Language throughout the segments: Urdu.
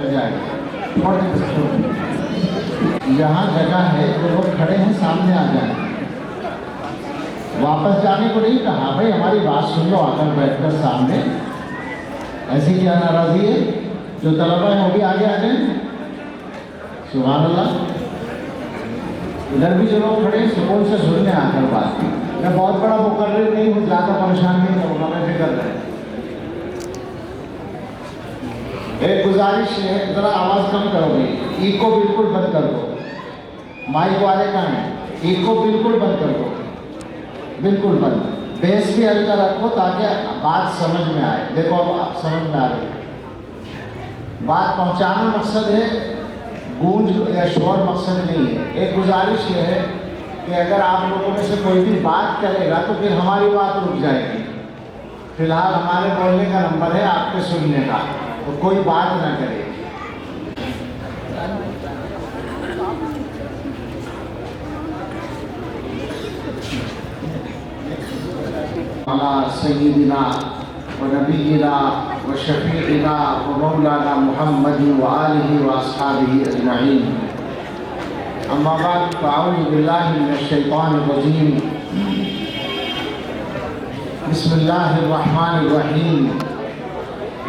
یہاں جگہ ہے جو لوگ کھڑے ہیں سامنے آ جائیں. واپس جانے کو نہیں کہا بھائی ہماری بات سن لو آ کر بیٹھ کر سامنے. ایسی کیا ناراضی ہے؟ جو طلبہ ہیں وہ بھی آگے آ جائیں. سبحان اللہ. ادھر بھی جو لوگ کھڑے ہیں سکون سے سننے آ کر بات. میں بہت بڑا مقرر نہیں ہوں، زیادہ پریشان نہیں کروں گا، میں فکر رہے. ایک گزارش ہے ذرا آواز کم کرو گے. ایکو بالکل بند کر دو. مائک والے کہاں ہیں؟ ایکو بالکل بند کر دو، بالکل بند. بیس بھی ہلکا رکھو تاکہ بات سمجھ میں آئے. دیکھو اب سمجھ میں آ رہی ہے. بات پہنچانا مقصد ہے، گونج یا شور مقصد نہیں ہے. ایک گزارش یہ ہے کہ اگر آپ لوگوں میں سے کوئی بھی بات کرے گا تو پھر ہماری بات رک جائے گی. فی الحال ہمارے بولنے کا نمبر ہے آپ کے سننے کا، تو کوئی بات نہ کرے. سیدنا و نبینا و شفیعنا و مولانا محمد و آلہ و اصحابہ اجمعین. اما بعد فاعوذ باللہ من الشیطان الرجیم. بسم اللہ الرحمن الرحیم.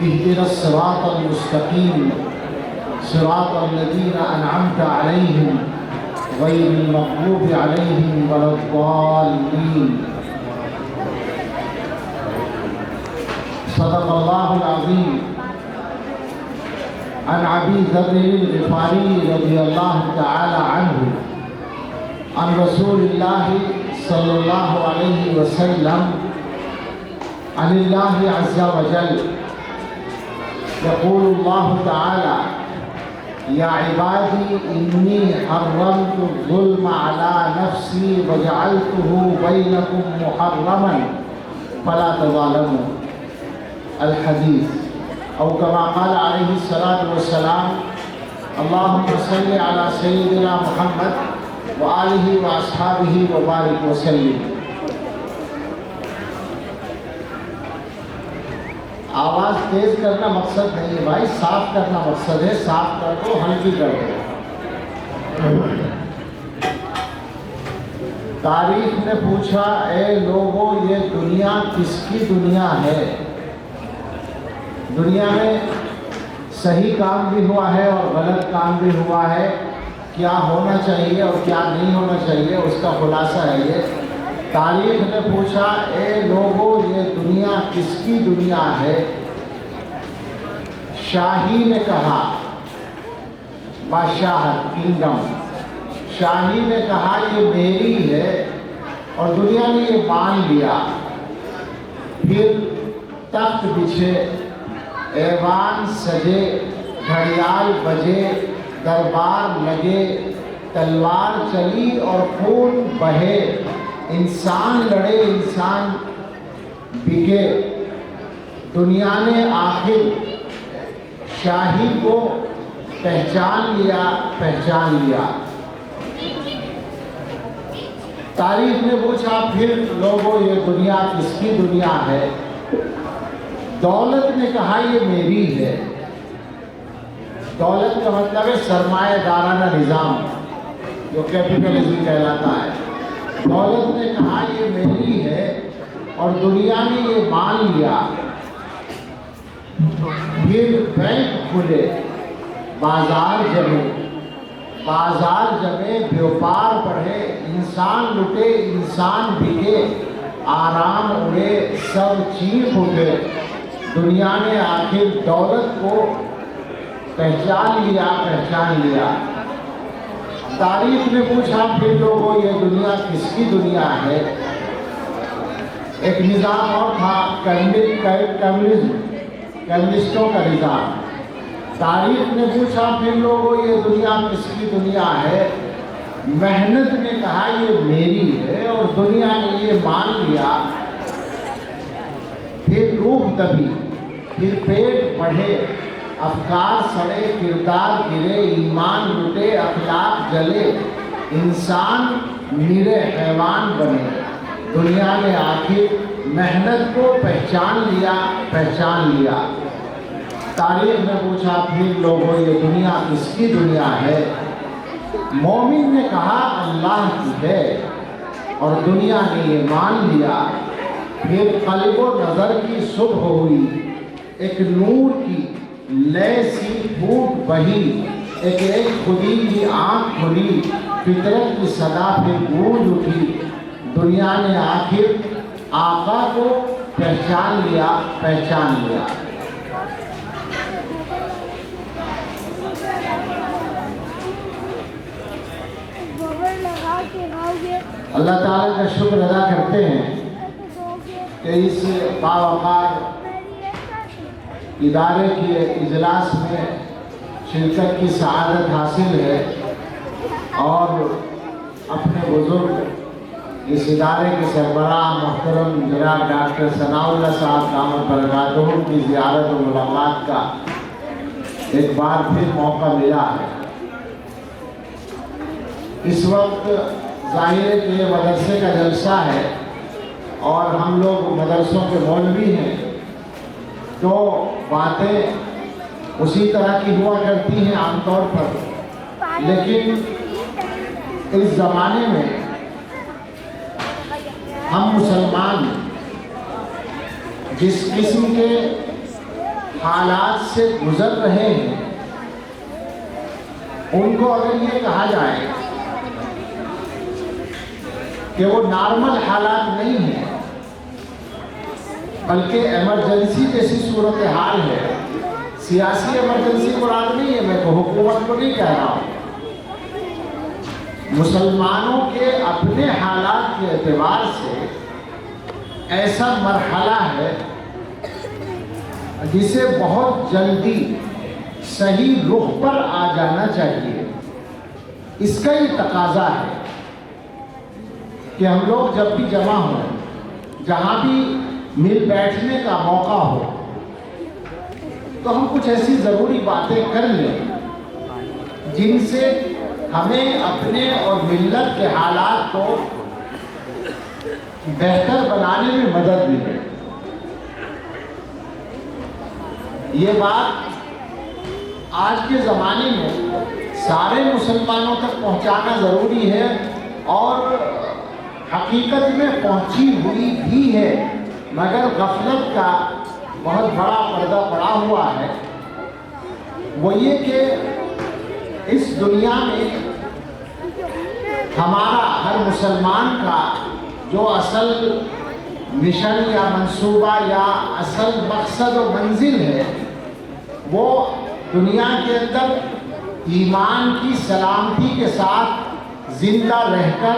اهدنا الصراط المستقیم صراط الذین انعمت علیہم غیر المغضوب علیہم ولا الضالین. صدق اللہ العظیم. عن ابی ذر الغفاری رضی اللہ تعالی عنہ عن رسول اللہ صلی اللہ علیہ وسلم عن اللہ عز وجل يقول الله تعالى يا عبادي إني حرمت الظلم على نفسي وجعلته بينكم محرما فلا تظالموا. الحديث أو كما قال عليه الصلاة والسلام اللهم صل على سيدنا محمد وآله وأصحابه وبارك وسلم. آواز تیز کرنا مقصد نہیں ہے بھائی، صاف کرنا مقصد ہے. صاف کر دو، ہلکی کر دو. تاریخ نے پوچھا اے لوگوں یہ دنیا کس کی دنیا ہے؟ دنیا میں صحیح کام بھی ہوا ہے اور غلط کام بھی ہوا ہے. کیا ہونا چاہیے اور کیا نہیں ہونا چاہیے اس کا خلاصہ ہے یہ. تاریخ نے پوچھا اے لوگوں یہ دنیا کس کی دنیا ہے؟ شاہی نے کہا، بادشاہت کنگڈم. شاہی نے کہا یہ میری ہے، اور دنیا نے یہ مان لیا. پھر تخت بچھے، ایوان سجے، گھڑیال بجے، دربار لگے، تلوار چلی اور خون بہے. انسان لڑے، انسان بکے. دنیا نے آخر شاہی کو پہچان لیا. تاریخ نے پوچھا پھر لوگوں یہ دنیا کس کی دنیا ہے؟ دولت نے کہا یہ میری ہے. دولت کا مطلب ہے سرمایہ دارانہ نظام جو کیپٹلزم کہلاتا ہے. دولت نے کہا یہ میری ہے اور دنیا نے یہ مان لیا. پھر بینک کھلے، بازار جمے، بیوپار بڑھے، انسان لٹے، انسان بکے، آرام اڑے، سب چیخ اٹھے. دنیا نے آخر دولت کو پہچان لیا. تاریخ نے پوچھا پھر لوگوں یہ دنیا کس کی دنیا ہے؟ ایک نظام اور تھا، کمیونسٹوں کا نظام. تاریخ نے پوچھا پھر لوگوں یہ دنیا کس کی دنیا ہے؟ محنت نے کہا یہ میری ہے اور دنیا نے یہ مان لیا. پھر روح دبی، پھر پیٹ بڑھے، افکار سڑے، کردار گرے، ایمان لٹے، اخلاق جلے، انسان میرے حیوان بنے. دنیا نے آخر محنت کو پہچان لیا. تاریخ میں پوچھا پھر لوگوں یہ دنیا کس کی دنیا ہے؟ مومن نے کہا اللہ کی ہے، اور دنیا نے یہ مان لیا۔ پھر قلب و نظر کی صبح ہوئی، ایک نور کی لے سی پھوٹ بہی، ایک خودی کی آنکھ کھلی، فطرت کی صدا پھر گونج اٹھی۔ دنیا نے آخر آقا کو پہچان لیا، پہچان لیا۔ اللہ تعالیٰ کا شکر ادا کرتے ہیں کہ اس باوقار ادارے کے اجلاس میں شرکت کی سعادت حاصل ہے، اور اپنے بزرگ اس ادارے کے سربراہ محترم جناب ڈاکٹر ثناء اللہ صاحب دامت برکاتہ کی زیارت و ملاقات کا ایک بار پھر موقع ملا ہے۔ اس وقت ظاہر ہے کہ یہ مدرسے کا جلسہ ہے، اور ہم لوگ مدرسوں کے مولوی ہیں، تو باتیں اسی طرح کی ہوا کرتی ہیں عام طور پر، لیکن اس زمانے میں ہم مسلمان جس قسم کے حالات سے گزر رہے ہیں، ان کو اگر یہ کہا جائے کہ وہ نارمل حالات نہیں ہیں بلکہ ایمرجنسی جیسی صورتحال ہے، سیاسی ایمرجنسی مراد نہیں ہے، میں تو حکومت کو نہیں کہہ رہا ہوں، مسلمانوں کے اپنے حالات کے اعتبار سے ایسا مرحلہ ہے جسے بہت جلدی صحیح رخ پر آ جانا چاہیے۔ اس کا یہ تقاضا ہے کہ ہم لوگ جب بھی جمع ہوں، جہاں بھی مل بیٹھنے کا موقع ہو، تو ہم کچھ ایسی ضروری باتیں کر لیں جن سے ہمیں اپنے اور ملت کے حالات کو بہتر بنانے میں مدد ملے۔ یہ بات آج کے زمانے میں سارے مسلمانوں تک پہنچانا ضروری ہے، اور حقیقت میں پہنچی ہوئی بھی ہے، مگر غفلت کا بہت بڑا پردہ پڑا ہوا ہے۔ وہ یہ کہ اس دنیا میں ہمارا ہر مسلمان کا جو اصل مشن یا منصوبہ یا اصل مقصد و منزل ہے، وہ دنیا کے اندر ایمان کی سلامتی کے ساتھ زندہ رہ کر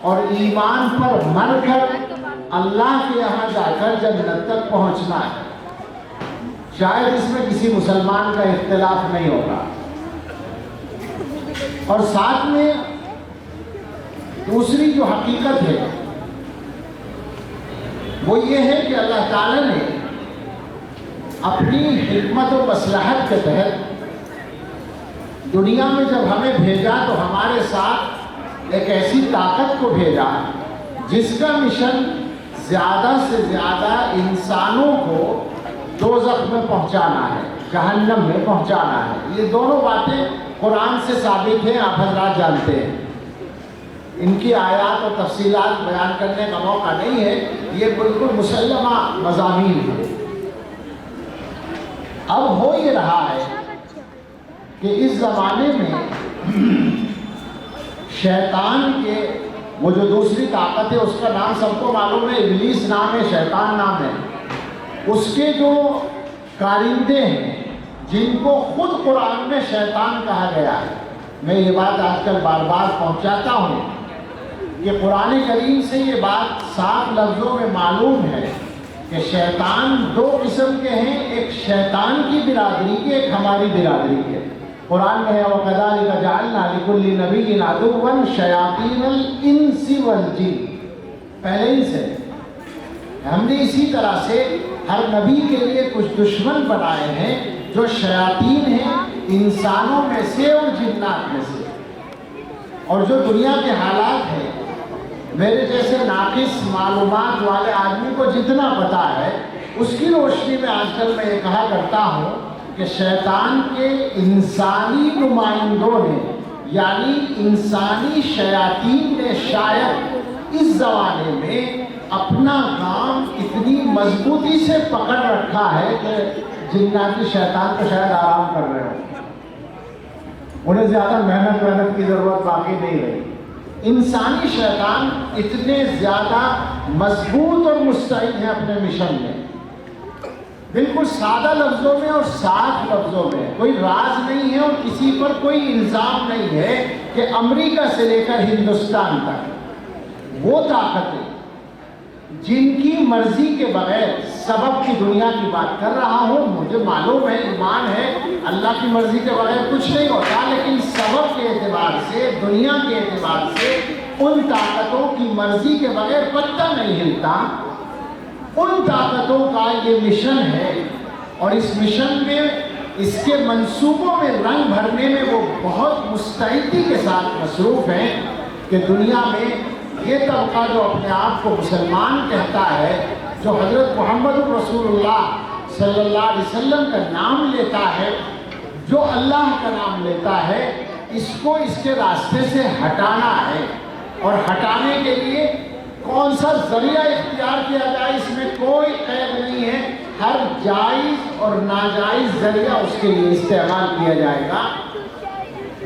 اور ایمان پر مر کر اللہ کے یہاں جا کر جنت تک پہنچنا ہے۔ شاید اس میں کسی مسلمان کا اختلاف نہیں ہوگا۔ اور ساتھ میں دوسری جو حقیقت ہے وہ یہ ہے کہ اللہ تعالیٰ نے اپنی حکمت و مصلحت کے تحت دنیا میں جب ہمیں بھیجا تو ہمارے ساتھ ایک ایسی طاقت کو بھیجا جس کا مشن زیادہ سے زیادہ انسانوں کو دوزخ میں پہنچانا ہے، جہنم میں پہنچانا ہے۔ یہ دونوں باتیں قرآن سے ثابت ہیں، آپ حضرات جانتے ہیں۔ ان کی آیات اور تفصیلات بیان کرنے کا موقع نہیں ہے، یہ بالکل مسلمہ مضامین ہیں۔ اب ہو یہ رہا ہے کہ اس زمانے میں شیطان کے وہ جو دوسری طاقت ہے، اس کا نام سب کو معلوم ہے، ابلیس نام ہے، شیطان نام ہے۔ اس کے جو کارندے ہیں جن کو خود قرآن میں شیطان کہا گیا ہے، میں یہ بات آج کل بار بار پہنچاتا ہوں کہ قرآن کریم سے یہ بات صاف لفظوں میں معلوم ہے کہ شیطان دو قسم کے ہیں، ایک شیطان کی برادری کے، ایک ہماری برادری کے۔ قرآن میں ہے وَكَذَلِكَ جَعَلْنَا لِكُلِّ نَبِيٍّ عَدُوًّا شَيَاطِينَ الْإِنسِ وَالْجِنِّ۔ پہلے ہی سے ہم نے اسی طرح سے ہر نبی کے لیے کچھ دشمن بنائے ہیں جو شیاطین ہیں، انسانوں میں سے اور جنات میں سے۔ اور جو دنیا کے حالات ہیں، میرے جیسے ناقص معلومات والے آدمی کو جتنا پتا ہے، اس کی روشنی میں آج کل میں یہ کہا کرتا ہوں کہ شیطان کے انسانی نمائندوں نے یعنی انسانی شیاطین نے شاید اس زمانے میں اپنا کام اتنی مضبوطی سے پکڑ رکھا ہے کہ جناتی شیطان تو شاید آرام کر رہے ہوں، انہیں زیادہ محنت کی ضرورت باقی نہیں رہی۔ انسانی شیطان اتنے زیادہ مضبوط اور مستعد ہیں اپنے مشن میں، بالکل سادہ لفظوں میں اور صاف لفظوں میں، کوئی راز نہیں ہے اور کسی پر کوئی الزام نہیں ہے کہ امریکہ سے لے کر ہندوستان تک وہ طاقتیں جن کی مرضی کے بغیر سبب کی دنیا کی بات کر رہا ہوں، مجھے معلوم ہے ایمان ہے اللہ کی مرضی کے بغیر کچھ نہیں ہوتا، لیکن سبب کے اعتبار سے دنیا کے اعتبار سے ان طاقتوں کی مرضی کے بغیر پتہ نہیں ہلتا۔ ان طاقتوں کا یہ مشن ہے اور اس مشن میں اس کے منصوبوں میں رنگ بھرنے میں وہ بہت مستعدی کے ساتھ مصروف ہیں کہ دنیا میں یہ طبقہ جو اپنے آپ کو مسلمان کہتا ہے، جو حضرت محمد رسول اللہ صلی اللہ علیہ وسلم کا نام لیتا ہے، جو اللہ کا نام لیتا ہے، اس کو اس کے راستے سے ہٹانا ہے، اور ہٹانے کے لیے کون سا ذریعہ اختیار کیا جائے اس میں کوئی قید نہیں ہے، ہر جائز اور ناجائز ذریعہ اس کے لیے استعمال کیا جائے گا۔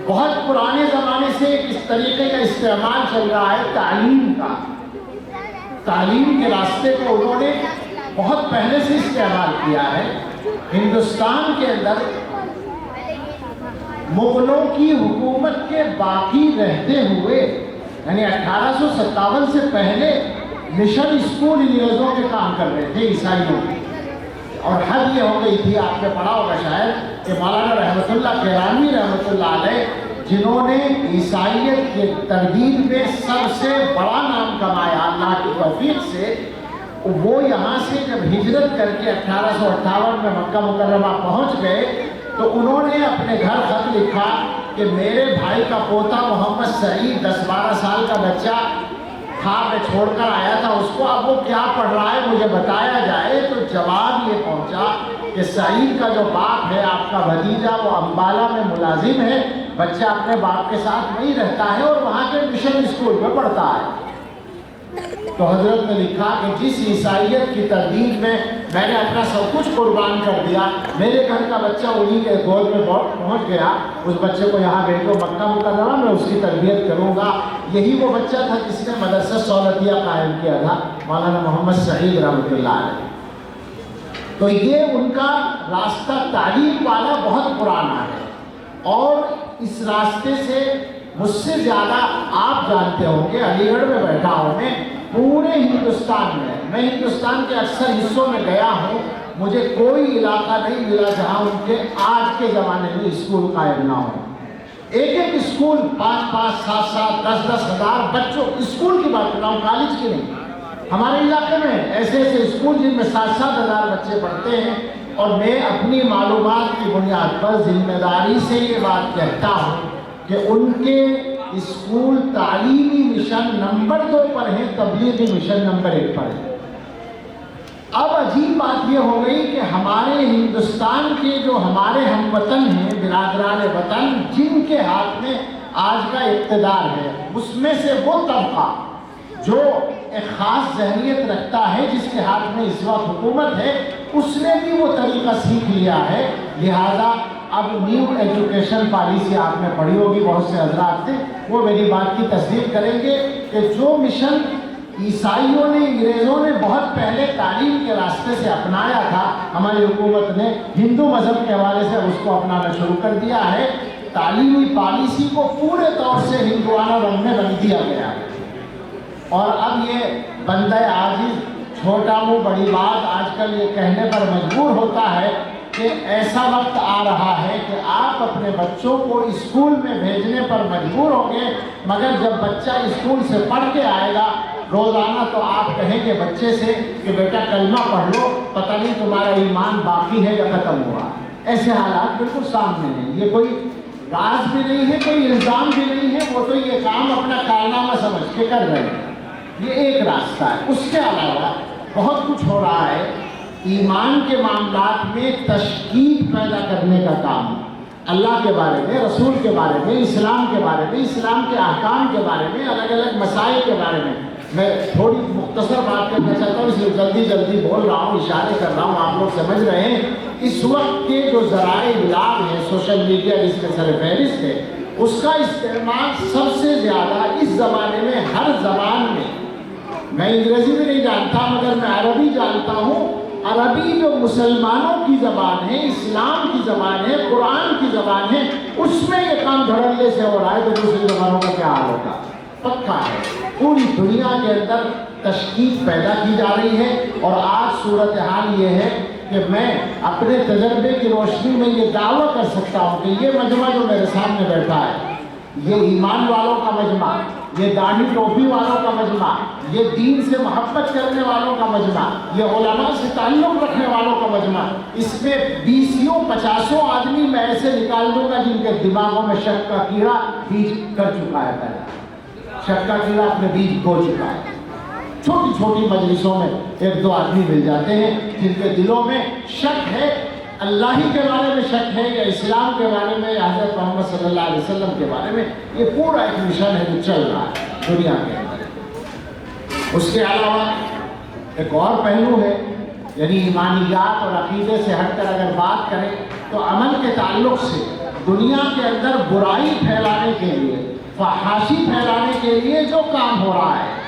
بہت پرانے زمانے سے اس طریقے کا استعمال چل رہا ہے تعلیم کا، تعلیم کے راستے کو انہوں نے بہت پہلے سے استعمال کیا ہے۔ ہندوستان کے اندر مغلوں کی حکومت کے باقی رہتے ہوئے یعنی 1857 سے پہلے مشن اسکول انگریزوں کے کام کر رہے تھے عیسائیوں کے، اور حد یہ ہو گئی تھی، آپ نے پڑھا ہوگا شاید کہ مولانا رحمت اللہ کیرانی رحمت اللہ علیہ جنہوں نے عیسائیت کے تردید میں سب سے بڑا نام کمایا اللہ کی توفیق سے، وہ یہاں سے جب ہجرت کر کے 1858 میں مکہ مکرمہ پہنچ گئے تو انہوں نے اپنے گھر خط لکھا کہ میرے بھائی کا پوتا محمد سعید 10-12 سال کا بچہ تھا، میں چھوڑ کر آیا تھا اس کو، اب وہ کیا پڑھ رہا ہے مجھے بتایا جائے۔ تو جواب یہ پہنچا کہ سعید کا جو باپ ہے آپ کا بھتیجا وہ امبالہ میں ملازم ہے، بچہ اپنے باپ کے ساتھ نہیں رہتا ہے اور وہاں کے مشن اسکول میں پڑھتا ہے۔ تو حضرت نے لکھا کہ جس عیسائیت کی تردید میں میں نے اپنا سب کچھ قربان کر دیا، میرے گھر کا بچہ انہی کے گود میں پہنچ گیا، اس بچے کو یہاں بھیجو مکہ مکرمہ میں اس کی تربیت کروں گا۔ یہی وہ بچہ تھا جس نے مدرسہ سولتیہ قائم کیا تھا، مولانا محمد سعید رحمۃ اللہ علیہ۔ تو یہ ان کا راستہ تعلیم والا بہت پرانا ہے، اور اس راستے سے مجھ سے زیادہ آپ جانتے ہوں گے، علی گڑھ میں بیٹھا ہوں پورے ہندوستان میں ہندوستان کے اکثر حصوں میں گیا ہوں، مجھے کوئی علاقہ نہیں ملا جہاں ان کے آج کے زمانے میں اسکول قائم نہ ہو۔ ایک اسکول 5-5, 7-7, 10-10 ہزار بچوں، اسکول کی بات کر رہا ہوں، کالج کی نہیں۔ ہمارے علاقے میں ایسے اسکول جن میں 7-7 ہزار بچے پڑھتے ہیں، اور میں اپنی معلومات کی بنیاد پر ذمہ داری سے یہ بات کہتا ہوں کہ ان کے اسکول تعلیمی مشن نمبر 2 پر ہیں، تبلیغی مشن نمبر 1 پر ہے۔ اب عجیب بات یہ ہو گئی کہ ہمارے ہندوستان کے جو ہمارے ہم وطن ہیں، برادران وطن، جن کے ہاتھ میں آج کا اقتدار ہے، اس میں سے وہ طبقہ جو ایک خاص ذہنیت رکھتا ہے، جس کے ہاتھ میں اس وقت حکومت ہے، اس نے بھی وہ طریقہ سیکھ لیا ہے۔ لہذا اب نیو ایجوکیشن پالیسی آپ نے پڑھی ہوگی، بہت سے حضرات سے وہ میری بات کی تصدیق کریں گے کہ جو مشن عیسائیوں نے، انگریزوں نے بہت پہلے تعلیم کے راستے سے اپنایا تھا، ہماری حکومت نے ہندو مذہب کے حوالے سے اس کو اپنانا شروع کر دیا ہے۔ تعلیمی پالیسی کو پورے طور سے ہندوانہ رنگ میں رنگ دیا گیا ہے، اور اب یہ بندہ عاجز چھوٹا منہ بڑی بات آج کل یہ کہنے پر مجبور ہوتا ہے کہ ایسا وقت آ رہا ہے کہ آپ اپنے بچوں کو اسکول میں بھیجنے پر مجبور ہوں گے، مگر جب بچہ اسکول سے پڑھ کے آئے گا روزانہ تو آپ کہیں گے بچے سے کہ بیٹا کلمہ پڑھ لو، پتہ نہیں تمہارا ایمان باقی ہے یا ختم ہوا۔ ایسے حالات بالکل سامنے ہیں، یہ کوئی راز بھی نہیں ہے، کوئی الزام بھی نہیں ہے، وہ تو یہ کام اپنا کارنامہ سمجھ کے کر رہے ہیں۔ یہ ایک راستہ ہے، اس کے علاوہ بہت کچھ ہو رہا ہے۔ ایمان کے معاملات میں تشکیک پیدا کرنے کا کام اللہ کے بارے میں، رسول کے بارے میں، اسلام کے بارے میں، اسلام کے احکام کے بارے میں، الگ الگ مسائل کے بارے میں تھوڑی مختصر بات کرنا چاہتا ہوں، اس لیے جلدی جلدی بول رہا ہوں، اشارے کر رہا ہوں، آپ لوگ سمجھ رہے ہیں۔ اس وقت کے جو ذرائع ابلاغ ہیں، سوشل میڈیا جس میں سر فہرست ہے، اس کا استعمال سب سے زیادہ اس زمانے میں ہر زبان میں انگریزی میں نہیں جانتا مگر میں عربی جانتا ہوں، عربی جو مسلمانوں کی زبان ہے، اسلام کی زبان ہے، قرآن کی زبان ہے، اس میں یہ کام دھڑلے سے ہو رہا ہے، تو دوسری زبانوں کا کیا حال ہوگا؟ پکا ہے۔ پوری دنیا کے اندر تشکیک پیدا کی جا رہی ہے، اور آج صورتحال یہ ہے کہ میں اپنے تجربے کی روشنی میں یہ دعویٰ کر سکتا ہوں کہ یہ مجمع جو میرے سامنے بیٹھا ہے، یہ ایمان والوں کا مجمع، یہ داڑھی ٹوپی والوں کا مجمع، یہ دین سے محبت کرنے والوں کا مجمع، یہ علماء سے تعلق رکھنے والوں کا مجمع، اس میں 20-50 آدمی میں ایسے نکال دوں گا جن کے دماغوں میں شک کا کیڑا بیج کر چکا ہے، پہلے شک کا کیڑا اپنے بیج بو چکا ہے۔ چھوٹی چھوٹی مجلسوں میں 1-2 آدمی مل جاتے ہیں جن کے دلوں میں شک ہے، اللہ ہی کے بارے میں شک ہے، یا اسلام کے بارے میں، یا حضرت محمد صلی اللہ علیہ وسلم کے بارے میں۔ یہ پورا ایک مشن ہے جو چل رہا ہے دنیا کے اندر۔ اس کے علاوہ ایک اور پہلو ہے، یعنی ایمانیات اور عقیدے سے ہٹ کر اگر بات کریں تو عمل کے تعلق سے دنیا کے اندر برائی پھیلانے کے لیے، فحاشی پھیلانے کے لیے جو کام ہو رہا ہے،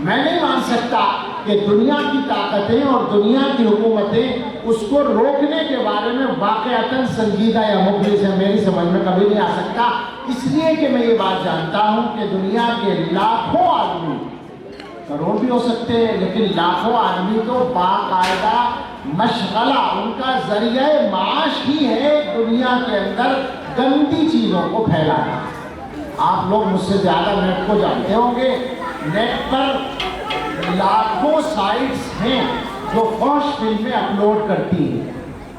میں نہیں مان سکتا کہ دنیا کی طاقتیں اور دنیا کی حکومتیں اس کو روکنے کے بارے میں واقعتاً سنجیدہ یا مخلص ہے، میری سمجھ میں کبھی نہیں آ سکتا، اس لیے کہ میں یہ بات جانتا ہوں کہ دنیا کے لاکھوں آدمی، کروڑ بھی ہو سکتے ہیں، لیکن لاکھوں آدمی تو باقاعدہ مشغلہ، ان کا ذریعہ معاش ہی ہے دنیا کے اندر گندی چیزوں کو پھیلانا۔ آپ لوگ مجھ سے زیادہ نیٹ کو جانتے ہوں گے، نیٹ پر لاکھوں سائٹس ہیں جو فحش فلمیں اپلوڈ کرتی ہیں۔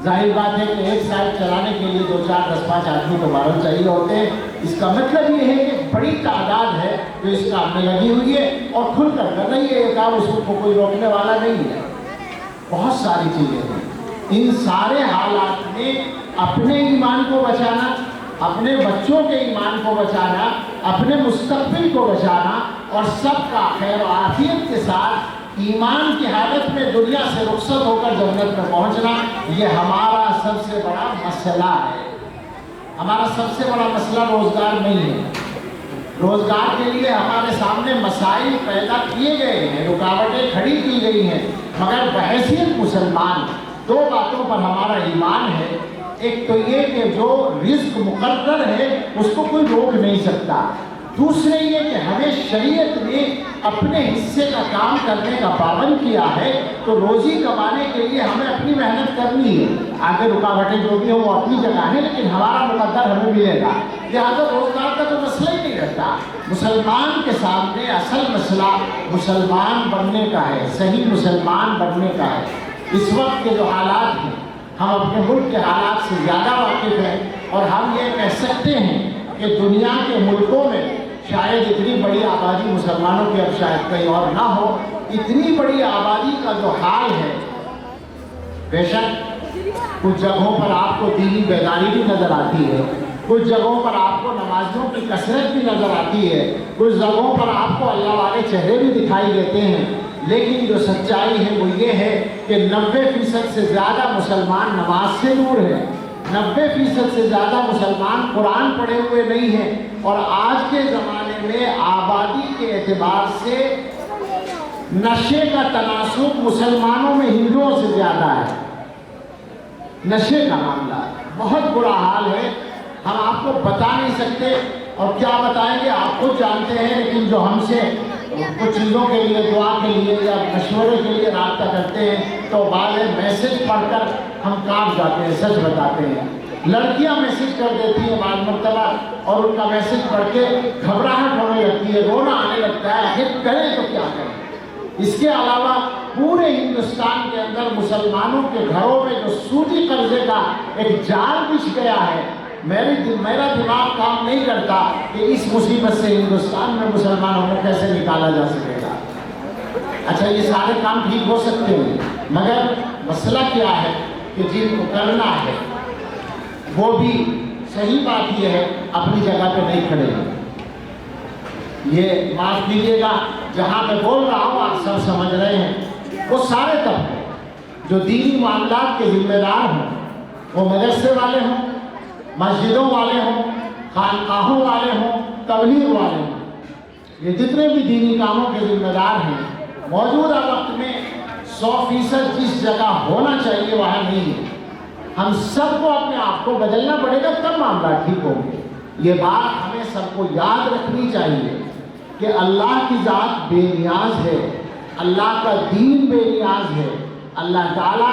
ظاہر بات ہے کہ ایک سائٹ چلانے کے لیے 2, 4, 10, 5 آدمی تو بارہ چاہیے ہوتے ہیں۔ اس کا مطلب یہ ہے کہ بڑی تعداد ہے جو اس کام میں لگی ہوئی ہے اور کھل کر رہی ہے یہ کام، اس کو کوئی روکنے والا نہیں ہے۔ بہت ساری چیزیں ہیں، ان سارے حالات میں اپنے ایمان کو بچانا، اپنے بچوں کے ایمان کو بچانا، اپنے مستقبل کو بچانا، اور سب کا خیر و عافیت کے ساتھ ایمان کی حالت میں دنیا سے رخصت ہو کر جنت میں پہنچنا، یہ ہمارا سب سے بڑا مسئلہ ہے۔ ہمارا سب سے بڑا مسئلہ روزگار نہیں ہے۔ روزگار کے لیے ہمارے سامنے مسائل پیدا کیے گئے ہیں، رکاوٹیں کھڑی کی گئی ہیں، مگر بحیثیت مسلمان 2 باتوں پر ہمارا ایمان ہے۔ ایک تو یہ کہ جو رزق مقرر ہے اس کو کوئی روک نہیں سکتا، دوسرے یہ کہ ہمیں شریعت نے اپنے حصے کا کام کرنے کا پابند کیا ہے، تو روزی کمانے کے لیے ہمیں اپنی محنت کرنی ہے۔ آگے رکاوٹیں جو بھی ہوں وہ اپنی جگہ ہیں، لیکن ہمارا مقدر ہمیں ملے گا، لہٰذا روزگار کا تو مسئلہ ہی نہیں رہتا۔ مسلمان کے سامنے اصل مسئلہ مسلمان بننے کا ہے، صحیح مسلمان بننے کا ہے۔ اس وقت کے جو حالات ہیں، ہم اپنے ملک کے حالات سے زیادہ واقف ہیں، اور ہم یہ کہہ سکتے ہیں کہ دنیا کے ملکوں میں شاید اتنی بڑی آبادی مسلمانوں کی اب شاید کہیں اور نہ ہو، اتنی بڑی آبادی کا جو حال ہے، بے شک کچھ جگہوں پر آپ کو دینی بیداری بھی نظر آتی ہے، کچھ جگہوں پر آپ کو نمازیوں کی کثرت بھی نظر آتی ہے، کچھ جگہوں پر آپ کو اللہ والے چہرے بھی دکھائی دیتے ہیں، لیکن جو سچائی ہے وہ یہ ہے کہ 90% سے زیادہ مسلمان نماز سے دور ہیں، 90% سے زیادہ مسلمان قرآن پڑھے ہوئے نہیں ہیں، اور آج کے زمانے میں آبادی کے اعتبار سے نشے کا تناسب مسلمانوں میں ہندوؤں سے زیادہ ہے۔ نشے کا معاملہ بہت برا حال ہے، ہم آپ کو بتا نہیں سکتے، اور کیا بتائیں گے آپ خود جانتے ہیں، لیکن جو ہم سے کچھ چیزوں کے لیے، دعا کے لیے یا مشورے کے لیے رابطہ کرتے ہیں تو بعض میسج پڑھ کر ہم کاٹ جاتے ہیں، سچ بتاتے ہیں۔ لڑکیاں میسج کر دیتی ہیں بعض مرتبہ، اور ان کا میسج پڑھ کے گھبراہٹ ہونے لگتی ہے، رونا آنے لگتا ہے، آخر کریں تو کیا کریں۔ اس کے علاوہ پورے ہندوستان کے اندر مسلمانوں کے گھروں میں جو سودی قرضے کا ایک جال بچھ گیا ہے، میرا دماغ کام نہیں کرتا کہ اس مصیبت سے ہندوستان میں مسلمانوں کو کیسے نکالا جا سکے گا۔ اچھا، یہ سارے کام ٹھیک ہو سکتے ہیں؟ مگر مسئلہ کیا ہے کہ جن کو کرنا ہے وہ بھی صحیح بات یہ ہے اپنی جگہ پہ نہیں کھڑے ہیں. یہ معاف کیجیے گا جہاں میں بول رہا ہوں آپ سب سمجھ رہے ہیں، وہ سارے طبقے جو دینی معاملات کے ذمہ دار ہوں، وہ مدرسے والے ہوں، مسجدوں والے ہوں، خانقاہوں والے ہوں، تبلیغ والے ہوں، یہ جتنے بھی دینی کاموں کے ذمہ دار ہیں موجودہ وقت میں 100% جس جگہ ہونا چاہیے وہاں نہیں ہے. ہم سب کو اپنے آپ کو بدلنا پڑے گا تب معاملہ ٹھیک ہوں گے. یہ بات ہمیں سب کو یاد رکھنی چاہیے کہ اللہ کی ذات بے نیاز ہے، اللہ کا دین بے نیاز ہے. اللہ تعالیٰ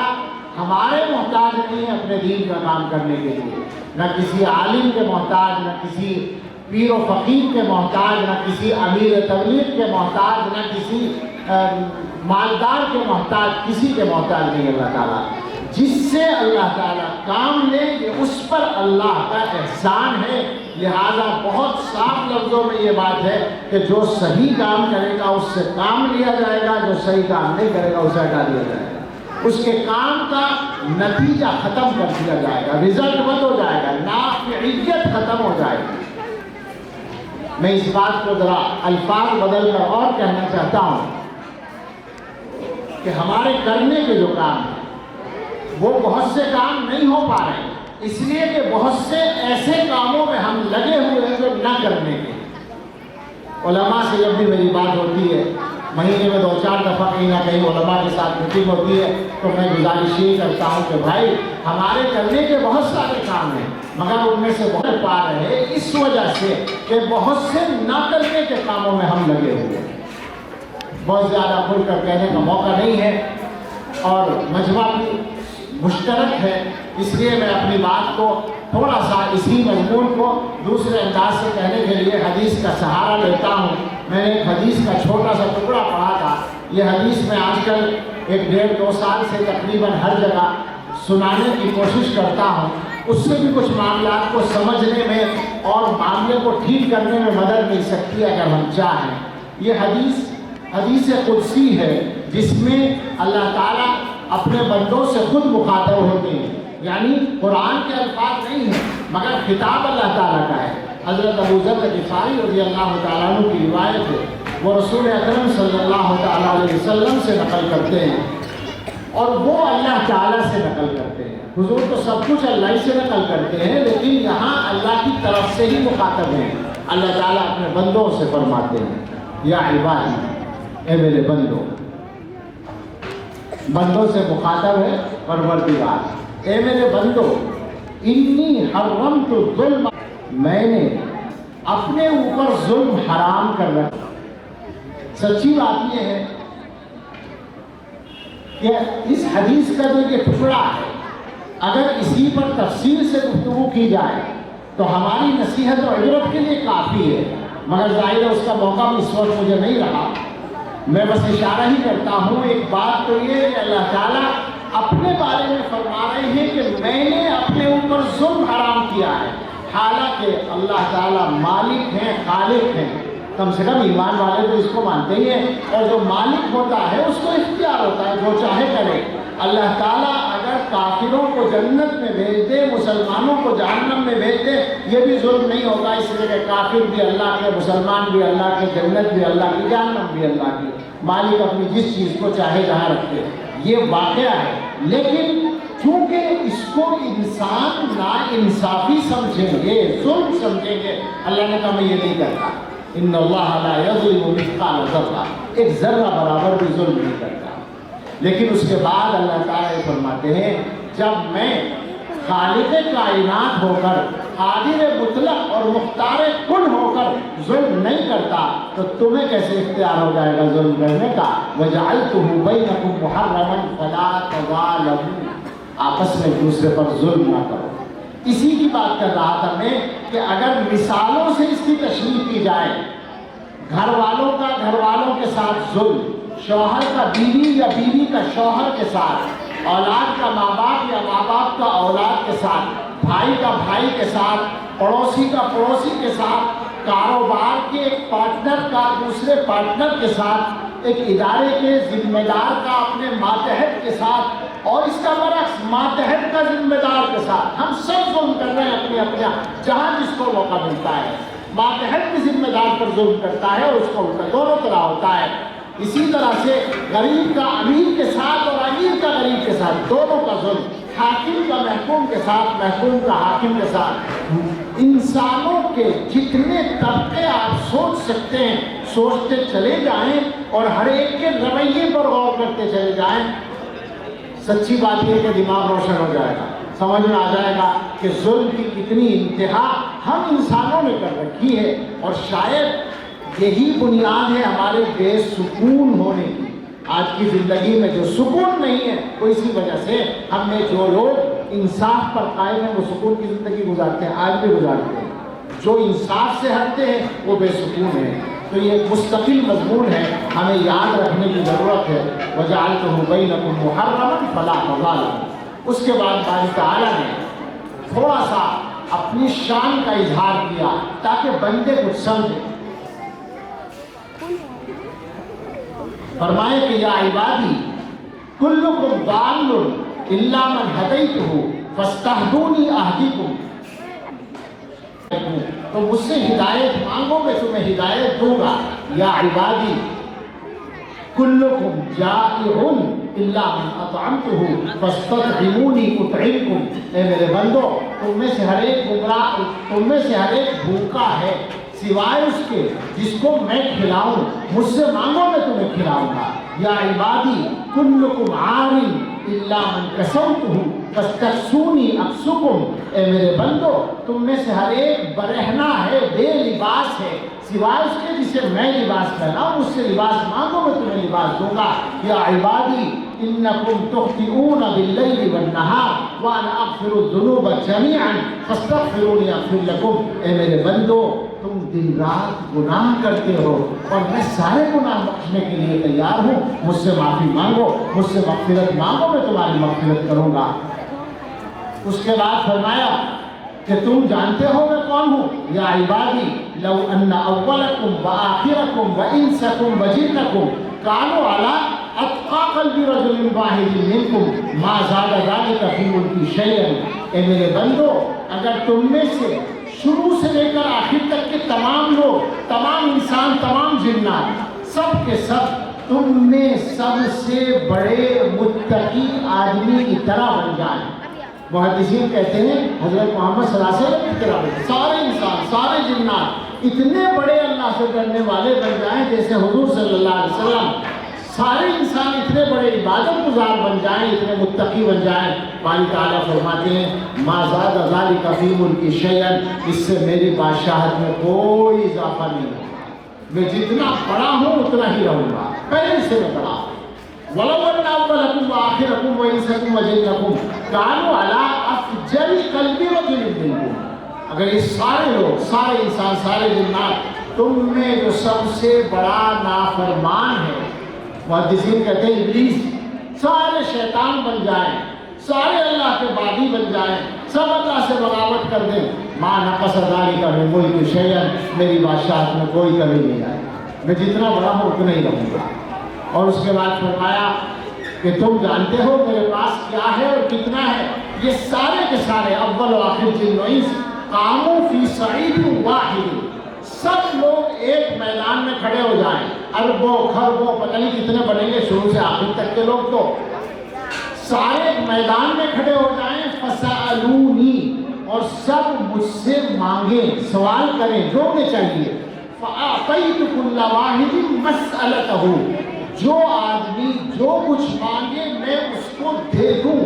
ہمارے محتاج نہیں ہے اپنے دین کا کام کرنے کے لیے، نہ کسی عالم کے محتاج، نہ کسی پیر و فقیر کے محتاج، نہ کسی امیر تبلیغ کے محتاج، نہ کسی مالدار کے محتاج، کسی کے محتاج نہیں اللہ تعالیٰ. جس سے اللہ تعالیٰ کام لے یہ اس پر اللہ کا احسان ہے. لہذا بہت صاف لفظوں میں یہ بات ہے کہ جو صحیح کام کرے گا اس سے کام لیا جائے گا، جو صحیح کام نہیں کرے گا اسے ہٹا دیا جائے گا. اس کے کام کا نتیجہ ختم کر دیا جائے گا، رزلٹ بند ہو جائے گا، نافعیت ختم ہو جائے گی. میں اس بات کو ذرا الفاظ بدل کر اور کہنا چاہتا ہوں کہ ہمارے کرنے کے جو کام ہیں وہ بہت سے کام نہیں ہو پا رہے ہیں اس لیے کہ بہت سے ایسے کاموں میں ہم لگے ہوئے ہیں جو نہ کرنے کے. علماء سے جب بھی میری بات ہوتی ہے، مہینے میں 2-4 دفعہ کہیں نہ کہیں علماء کے ساتھ میٹنگ ہوتی ہے، تو میں گزارش یہ کرتا ہوں کہ بھائی ہمارے کرنے کے بہت سارے کام ہیں مگر ان میں سے بہت پا رہے ہیں اس وجہ سے کہ بہت سے نہ کرنے کے کاموں میں ہم لگے ہوئے ہیں. بہت زیادہ کھل کر کہنے کا موقع نہیں ہے اور مجمع بھی مشترک ہے، اس لیے میں اپنی بات کو تھوڑا سا اسی مضمون کو دوسرے انداز سے کہنے کے لیے حدیث کا سہارا لیتا ہوں. میں نے ایک حدیث کا چھوٹا سا ٹکڑا پڑھا تھا. یہ حدیث میں آج کل 1-1.5-2 سال سے تقریباً ہر جگہ سنانے کی کوشش کرتا ہوں. اس سے بھی کچھ معاملات کو سمجھنے میں اور معاملے کو ٹھیک کرنے میں مدد مل سکتی ہے اگر ہم چاہیں. یہ حدیث قدسی ہے جس میں اللہ تعالیٰ اپنے بندوں سے خود مخاطب ہوتے ہیں، یعنی قرآن کے الفاظ نہیں ہیں مگر خطاب اللہ تعالیٰ کا ہے. حضرت ابو ذر غفاری رضی اللہ تعالیٰ عنہ کی روایت ہے، وہ رسول اکرم صلی اللہ تعالیٰ علیہ وسلم سے نقل کرتے ہیں اور وہ اللہ تعالیٰ سے نقل کرتے ہیں. حضور تو سب کچھ اللہ ہی سے نقل کرتے ہیں لیکن یہاں اللہ کی طرف سے ہی مخاطب ہیں. اللہ تعالیٰ اپنے بندوں سے فرماتے ہیں، یا عبادی، اے میرے بندوں سے مخاطب ہے پروردگار، اے میرے بندو، انی حرمت الظلم، میں نے اپنے اوپر ظلم حرام کر رکھا. سچی بات یہ ہے کہ اس حدیث کا جو یہ ٹکڑا ہے اگر اسی پر تفصیل سے گفتگو کی جائے تو ہماری نصیحت و عبرت کے لیے کافی ہے، مگر ظاہر ہے اس کا موقع بھی اس وقت مجھے نہیں رہا. میں بس اشارہ ہی کرتا ہوں. ایک بات تو یہ ہے کہ اللہ تعالیٰ اپنے بارے میں فرما رہے ہیں کہ میں نے اپنے اوپر ظلم حرام کیا ہے، حالانکہ اللہ تعالیٰ مالک ہیں، خالق ہیں. کم سے کم ایمان والے تو اس کو مانتے ہی ہیں، اور جو مالک ہوتا ہے اس کو اختیار ہوتا ہے جو چاہے کرے. اللہ تعالیٰ اگر کافروں کو جنت میں بھیج دے، مسلمانوں کو جہنم میں بھیج دے، یہ بھی ظلم نہیں ہوگا، اس لیے کہ کافر بھی اللہ کے، مسلمان بھی اللہ کے، جنت بھی اللہ کی، جہنم بھی اللہ کی. مالک اپنی جس چیز کو چاہے جہاں رکھتے، یہ واقعہ ہے. لیکن چونکہ اس کو انسان ناانصافی سمجھیں گے، ظلم سمجھیں گے، اللہ نے کہا میں یہ نہیں کرتا. ان اللہ لا یظلم مثقال ذرہ، ایک ذرہ برابر بھی ظلم نہیں کرتا. لیکن اس کے بعد اللہ تعالیٰ یہ فرماتے ہیں جب میں خالق کائنات ہو کر، قادر مطلق اور مختار کل ہو کر ظلم نہیں کرتا تو تمہیں کیسے اختیار ہو جائے گا ظلم کرنے کا. وَجَعَلْتُهُ بَيْنَكُمْ مُحَرَّمًا فَلَا تَظَالَمُوا، آپس میں دوسرے پر ظلم نہ کرو. اسی کی بات کر رہا تھا میں کہ اگر مثالوں سے اس کی تشریح کی جائے، گھر والوں کا گھر والوں کے ساتھ ظلم، شوہر کا بیوی یا بیوی کا شوہر کے ساتھ، اولاد کا ماں باپ یا ماں باپ کا اولاد کے ساتھ، بھائی کا بھائی کے ساتھ، پڑوسی کا پڑوسی کے ساتھ، کاروبار کے ایک پارٹنر کا دوسرے پارٹنر کے ساتھ، ایک ادارے کے ذمہ دار کا اپنے ماتحت کے ساتھ، اور اس کا برعکس ماتحت کا ذمہ دار کے ساتھ ہم سب ظلم کر رہے ہیں اپنے اپنے جہاں جس کو موقع ملتا ہے۔ ماتحت بھی ذمہ دار پر ظلم کرتا ہے اور اس کو الٹا دونوں طرح ہوتا ہے۔ اسی طرح سے غریب کا امیر کے ساتھ اور امیر کا غریب کے ساتھ دونوں کا ظلم، حاکم کا محکوم کے ساتھ، محکوم کا حاکم کے ساتھ، انسانوں کے جتنے طبقے آپ سوچ سکتے ہیں سوچتے چلے جائیں اور ہر ایک کے رویے پر غور کرتے چلے جائیں، سچی بات یہ کہ دماغ روشن ہو جائے گا، سمجھ میں آ جائے گا کہ ظلم کی کتنی انتہا ہم انسانوں نے کر رکھی ہے، اور شاید یہی بنیاد ہے ہمارے بے سکون ہونے کی۔ آج کی زندگی میں جو سکون نہیں ہے وہ اسی وجہ سے ہم نے جو لوگ انصاف پر قائم ہیں وہ سکون کی زندگی گزارتے ہیں، آج بھی گزارتے ہیں۔ جو انصاف سے ہٹتے ہیں وہ بے سکون ہیں۔ تو یہ ایک مستقل مضمون ہے، ہمیں یاد رکھنے کی ضرورت ہے۔ وَجَعَلْتُهُ بَيْنَكُمْ مُحَرَّمًا فَلَا تَظَالِمُوا۔ اس کے بعد باری تعالیٰ نے تھوڑا سا اپنی شان کا اظہار کیا تاکہ بندے کچھ سمجھیں۔ فرمائے کہ یا عبادی کلکم ضال الا من ہدیتہ فاستہدونی اہدکم، تو مجھ سے ہدایت مانگو میں تمہیں ہدایت دوں گا۔ یا عبادی کلکم جائع الا من اطعمتہ فاستطعمونی اطعمکم، اے میرے بندو تم میں سے ہر ایک گمراہ، تم میں سے ہر ایک بھوکا ہے سوائے اس کے جس کو میں کھلاؤں، مجھ سے مانگو میں تمہیں کھلاؤں گا۔ یا عبادی کلکم عار الا من کسوتہ فاستکسونی اکسکم، اے میرے بندو تم میں سے ہر ایک برہنہ ہے، بے لباس ہے سوائے اس کے جسے میں لباس پہناؤں، مجھ سے لباس مانگو میں تمہیں لباس دوں گا۔ یا عبادی انکم تخطئون باللیل والنہار وانا اغفر الذنوب جمیعا فاستغفرونی اغفر لکم، اے میرے بندو تم دن رات گناہ کرتے ہو اور میں سارے گناہ بخشنے کے لیے تیار ہوں، مجھ سے معافی مانگو، مجھ سے مغفرت مانگو، میں تمہاری مغفرت کروں گا۔ اس کے بعد فرمایا کہ تم جانتے ہو میں کون ہوں۔ یا عبادی لو ان اولکم وآخرکم وانسکم وجنکم کانوا علی اتقى قلب رجل واحد منکم ما زاد ذلک فی ملکی شیئا، اے میرے بندو اگر تم میں سے شروع سے لے کر آخر تک کے تمام لوگ، تمام انسان، تمام جنات، سب کے سب تم میں سب سے بڑے متقی آدمی کی طرح بن جائیں۔ محدثین کہتے ہیں حضرت محمد صلی اللہ علیہ وسلم کی طرح سارے انسان، سارے جنات اتنے بڑے اللہ سے ڈرنے والے بن جائیں جیسے حضور صلی اللہ علیہ وسلم، سارے انسان اتنے بڑے عبادت گزار بن جائیں، اتنے متقی بن جائیں۔ باری تعالیٰ فرماتے ہیں ما زاد ذلک فی ملکی شیئا، اس سے میری بادشاہت میں کوئی اضافہ نہیں ہے، میں جتنا بڑا ہوں اتنا ہی رہوں گا، پہلے سے میں بڑا ہوں۔ وَلَوْ أَنَّ أَوَّلَكُمْ وَآخِرَكُمْ وَإِنسَكُمْ وَجِنَّكُمْ كَانُوا عَلَىٰ أَفْجَرِ قَلْبِ رَجُلٍ مِّنكُمْ، اگر یہ سارے لوگ، سارے انسان، سارے جنات تم میں جو سب سے بڑا نافرمان ہے، محدثین کہتے ہیں ابلیس، سارے شیطان بن جائیں، سارے اللہ کے باغی بن جائیں، سب اللہ سے بغاوت کر دیں، ما نقص ذلک من ملک شیئا، میری بادشاہت میں کوئی کمی نہیں آئے، میں جتنا بڑا ہوں اتنا ہی رہوں گا۔ اور اس کے بعد فرمایا کہ تم جانتے ہو میرے پاس کیا ہے اور کتنا ہے۔ یہ سارے کے سارے اول و آخر جن و انس قاموا فی صعید واحد، سب لوگ ایک میدان میں کھڑے ہو جائیں، اربوں خربوں پتہ نہیں کتنے بنیں گے شروع سے آخر تک کے لوگ، تو سارے ایک میدان میں کھڑے ہو جائیں، فسألونی، اور سب مجھ سے مانگیں، سوال کریں جو انہیں چاہیے، فأعطیت کل واحد مسألتہ، جو آدمی جو کچھ مانگے میں اس کو دے دوں،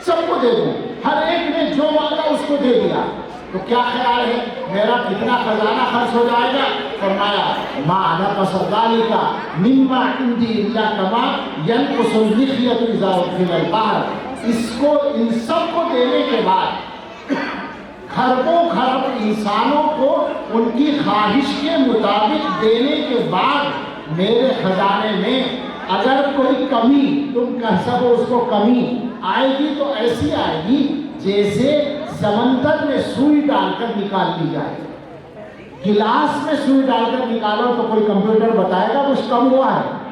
سب کو دے دوں، ہر ایک نے جو مانگا اس کو دے دیا۔ تو کیا خیال ہے میرا کتنا خزانہ خرچ ہو جائے گا؟ فرمایا ما نقص ذلک مما عندی الا کما ينقص المخيط اذا ادخل البحر، اس کو ان سب کو دینے کے بعد خربوں خرب انسانوں کو ان کی خواہش کے مطابق دینے کے بعد میرے خزانے میں اگر کوئی کمی تم کہہ سکو اس کو کمی آئے گی تو ایسی آئے گی جیسے سمندر میں سوئی ڈال کر نکال لی جائے، گلاس میں سوئی ڈال کر نکالو تو کوئی کمپیوٹر بتائے گا کچھ کم ہوا ہے،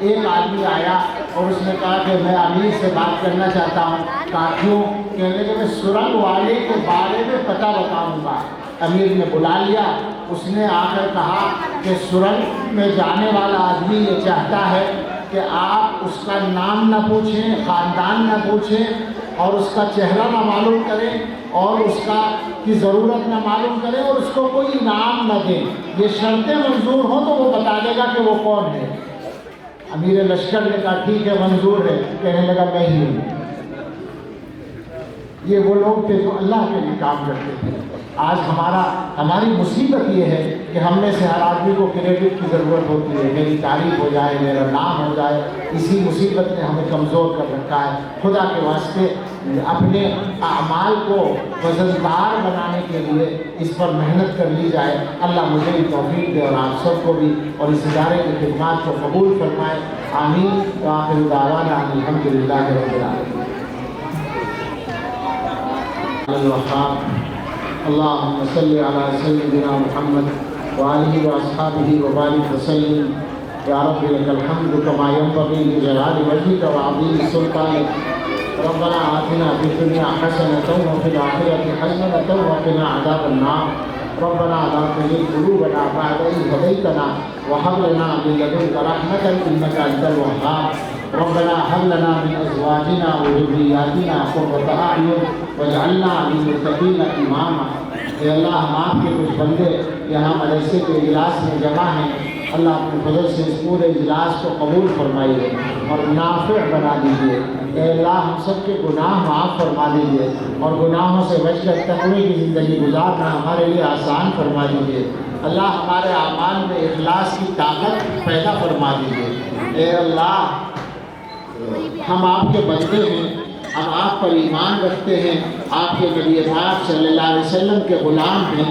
ایک آدمی آیا اور اس نے کہا کہ میں امیر سے بات کرنا چاہتا ہوں. کہا کیوں؟ کہنے کہ میں سرنگ والے کے بارے میں پتہ بتاؤں گا. امیر نے بلا لیا. اس نے آ کر کہا کہ سرنگ میں جانے والا آدمی یہ چاہتا ہے کہ آپ اس کا نام نہ پوچھیں، خاندان نہ پوچھیں، اور اس کا چہرہ نہ معلوم کریں، اور اس کا کی ضرورت نہ معلوم کریں، اور اس کو کوئی انعام نہ دیں. یہ شرطیں منظور ہوں تو وہ بتا دے گا کہ وہ کون ہے. امیر لشکر نے کہا ٹھیک ہے منظور ہے. کہنے لگا میں ہی ہوں. یہ وہ لوگ تھے جو اللہ کے لیے کام کرتے تھے. آج ہماری مصیبت یہ ہے کہ ہم میں سے ہر آدمی کو کریڈٹ کی ضرورت ہوتی ہے، میری تعریف ہو جائے، میرا نام ہو جائے. اسی مصیبت نے ہمیں کمزور کر رکھا ہے. خدا کے واسطے اپنے اعمال کو وزندار بنانے کے لیے اس پر محنت کر لی جائے. اللہ مجھے بھی توفیق دے اور آپ سب کو بھی، اور اس ادارے کی خدمات کو قبول فرمائے. آمین. وآخر دعوانا الحمدللہ رب العالمین. اللهم صل على سيدنا محمد وآله وأصحابه وبارك وسلم. يا رب لك الحمد كما ينبغي لجلال وجهك وعظيم سلطانك. ربنا آتنا في الدنيا حسنة وفي الآخرة حسنة وقنا عذاب النار. ربنا لا تزغ قلوبنا بعد إذ هديتنا وهب لنا من لدنك رحمة إنك أنت الوهاب. ربنا هب لنا من أزواجنا وذرياتنا قرة أعين واجعلنا للمتقين إماما. اے اللہ ہم آپ کے کچھ بندے یہاں مدرسے کے اجلاس میں جمع ہیں. اللہ اپنے فضل سے اس پورے اجلاس کو قبول فرمائیے اور نافع بنا دیجیے. اے اللہ ہم سب کے گناہ معاف فرما دیجیے اور گناہوں سے بچ کر تقوی کی زندگی گزارنا ہمارے لیے آسان فرما دیجیے. اللہ ہمارے اعمال میں اخلاص کی طاقت پیدا فرما دیجیے. اے اللہ ہم آپ کے بندے ہیں، ہم آپ پر ایمان رکھتے ہیں، آپ کے نبی پاک صلی اللہ علیہ وسلم کے غلام ہیں،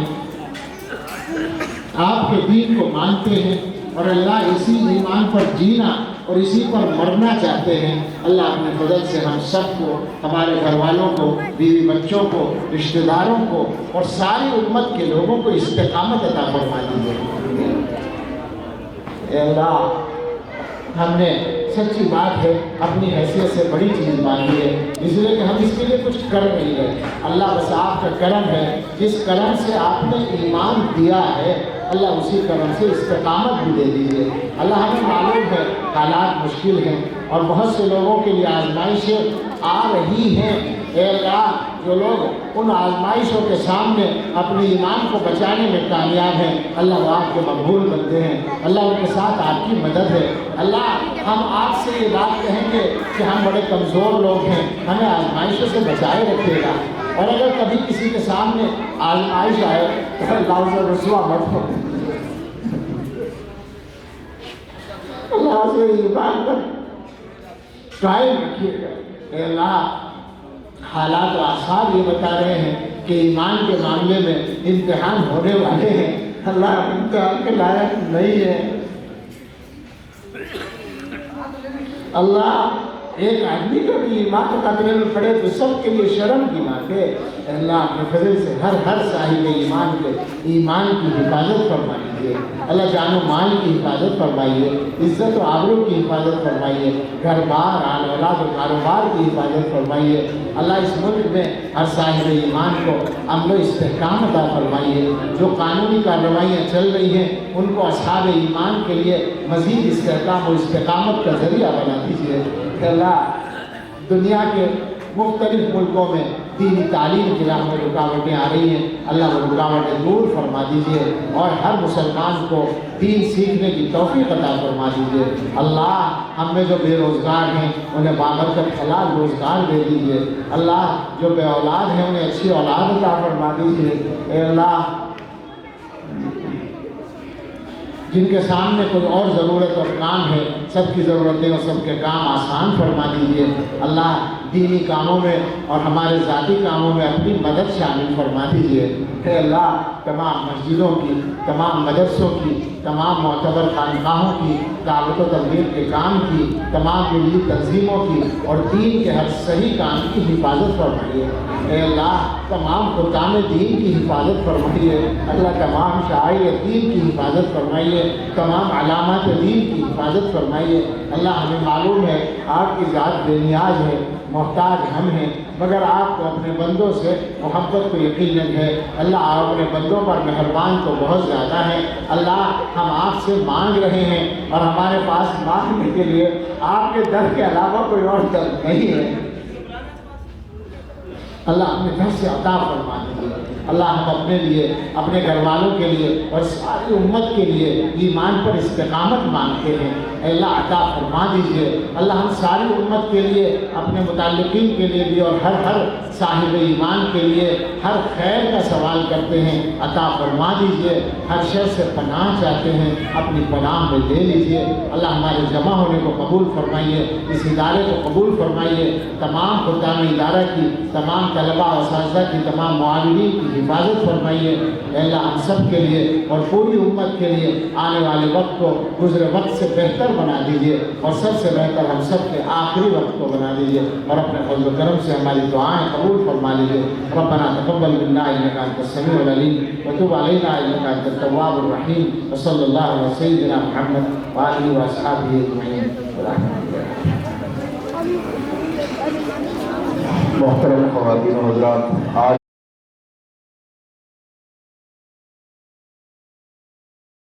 آپ کے دین کو مانتے ہیں، اور اللہ اسی ایمان پر جینا اور اسی پر مرنا چاہتے ہیں. اللہ اپنے فضل سے ہم سب کو، ہمارے گھر والوں کو، بیوی بچوں کو، رشتہ داروں کو اور ساری امت کے لوگوں کو استقامت عطا فرما دیجیے. اے اللہ ہم نے سچی بات ہے اپنی حیثیت سے بڑی چیز مانگی ہے، اس لیے کہ ہم اس کے لیے کچھ کر نہیں رہے. اللہ بس آپ کا کرم ہے. جس کرم سے آپ نے ایمان دیا ہے اللہ اسی کرم سے استقامت بھی دے دیجیے. اللہ ہمیں معلوم ہے حالات مشکل ہیں اور بہت سے لوگوں کے لیے آزمائشیں آ رہی ہیں. اے اللہ جو لوگ ان آزمائشوں کے سامنے اپنے ایمان کو بچانے میں کامیاب ہیں اللہ وہ آپ کے مقبول بندے ہیں. اللہ ان کے ساتھ آپ کی مدد ہے. اللہ ہم آپ سے یہ بات کہیں گے کہ ہم بڑے کمزور لوگ ہیں، ہمیں آزمائشوں سے بچائے رکھیے گا، اور اگر کبھی کسی کے سامنے آزمائش آئے تو اللہ سے رسوا مت ہو. اللہ سے ایمان پر قائم رکھیے گا. اے اللہ حالات و آثار یہ بتا رہے ہیں کہ ایمان کے معاملے میں امتحان ہونے والے ہیں. اللہ امتحان کے لائق نہیں ہے. اللہ ایک آدمی کا بھی ایمان کو خطرے میں پڑے تو سب کے لیے شرم کی بات ہے. اللہ اپنے فضل سے ہر صاحب ایمان کے ایمان کی حفاظت فرما لیجیے. اللہ جان و مال کی حفاظت فرمائیے، عزت و آبرو کی حفاظت فرمائیے، گھر بار آل اولاد و کاروبار کی حفاظت فرمائیے. اللہ اس ملک میں ہر صاحب ایمان کو امن و استحکام عطا فرمائیے. جو قانونی کارروائیاں چل رہی ہیں ان کو اصحاب ایمان کے لیے مزید استحکام و استقامت کا ذریعہ بنا دیجیے. کہ اللہ دنیا کے مختلف ملکوں میں دینی تعلیم کی راہ میں رکاوٹیں آ رہی ہیں، اللہ وہ رکاوٹیں دور فرما دیجیے اور ہر مسلمان کو دین سیکھنے کی توفیق عطا فرما دیجیے. اللہ ہم میں جو بے روزگار ہیں انہیں بابرکت حلال روزگار دے دیجیے. اللہ جو بے اولاد ہیں انہیں اچھی اولاد عطا فرما دیجیے. اے اللہ جن کے سامنے کوئی اور ضرورت اور کام ہے سب کی ضرورتیں اور سب کے کام آسان فرما دیجیے. اللہ دینی کاموں میں اور ہمارے ذاتی کاموں میں اپنی مدد شامل فرما دیجیے۔ اے اللہ تمام مسجدوں کی، تمام مدرسوں کی، تمام معتبر خانقاہوں کی، دعوت و تبلیغ کے کام کی، تمام ملی تنظیموں کی اور دین کے ہر صحیح کام کی حفاظت فرمائیے۔ اے اللہ تمام حکام دین کی حفاظت فرمائیے۔ اللہ تمام شعائر دین کی حفاظت فرمائیے، تمام علامات دین کی حفاظت فرمائیے۔ اللہ ہمیں معلوم ہے آپ کی ذات بے نیاز ہے، محتاج ہم ہیں، مگر آپ کو اپنے بندوں سے محبت کو یقیناً ہے۔ اللہ آپ اپنے بندوں پر مہربان تو بہت زیادہ ہے۔ اللہ ہم آپ سے مانگ رہے ہیں اور ہمارے پاس مانگنے کے لیے آپ کے در کے علاوہ کوئی اور در نہیں ہے۔ اللہ اپنے گھر سے عطا فرما دیجیے۔ اللہ ہم اپنے لیے، اپنے گھر والوں کے لیے اور ساری امت کے لیے ایمان پر استقامت مانگتے ہیں۔ اے اللہ عطا فرما دیجیے۔ اللہ ہم ساری امت کے لیے، اپنے متعلقین کے لیے بھی اور ہر صاحب ایمان کے لیے ہر خیر کا سوال کرتے ہیں، عطا فرما دیجیے۔ ہر شر سے پناہ چاہتے ہیں، اپنی پناہ میں لے لیجیے۔ اللہ ہمارے جمع ہونے کو قبول فرمائیے، اس ادارے کو قبول فرمائیے، تمام خدام ادارہ کی، تمام طلباء و اساتذہ کی، تمام معاونین کی حفاظت فرمائیے۔ اے اللہ ہم سب کے لیے اور پوری امت کے لیے آنے والے وقت کو گزرے وقت سے بہتر بنا دیجیے اور سب سے بہتر ہم سب کے آخری وقت کو بنا دیجیے اور اپنے فضل و کرم سے ہماری دعائیں قبول فرما لیجیے۔ ربنا تقبل منا انک انت السمیع العلیم وتب علینا انک انت التواب الرحیم وصلی اللہ علی سیدنا محمد وآلہ واصحابہ اجمعین۔ محترم خواتین و حضرات، آج